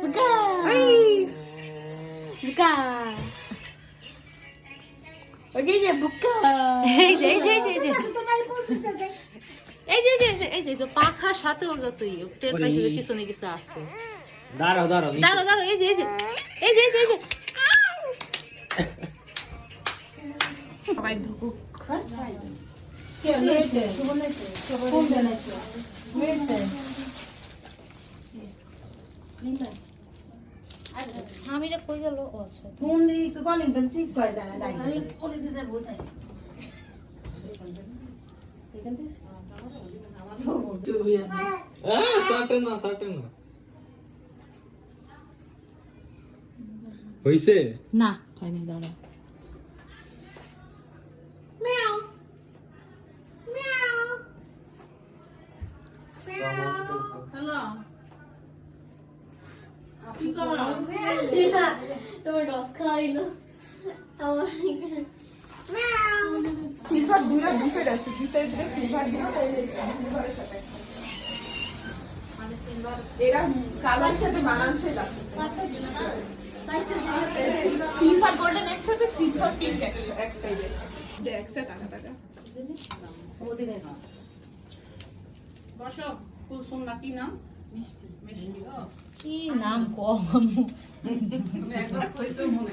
বুকা বুকা ওই যে বুকা এই যে এই যে পাখার সাথে ওর যতই টের পাইছে যে পিছনে কিছু আছে। দাঁড়াও এই যে সবাই ঢুকুক। স্বামীরা কই গেল? ও আচ্ছা হইছে না হয়নি, দাঁড়া। তোমার ডস খাইলো আমার সিলভার দুইটা ডিফেট আছে, ডিফেট সিলভার সিলভারের সাথে এরা কালার সাথে মানানসই লাগছে। সিলভার গোল্ডেন একসাথে, সিলভার পিঙ্ক এক সাইডে যে একসাথে টাকা টাকা বসো। কুলসুম না কি নাম? মিষ্টি মিষ্টি। ও কি নাম কম আমি একবার কইছো মনে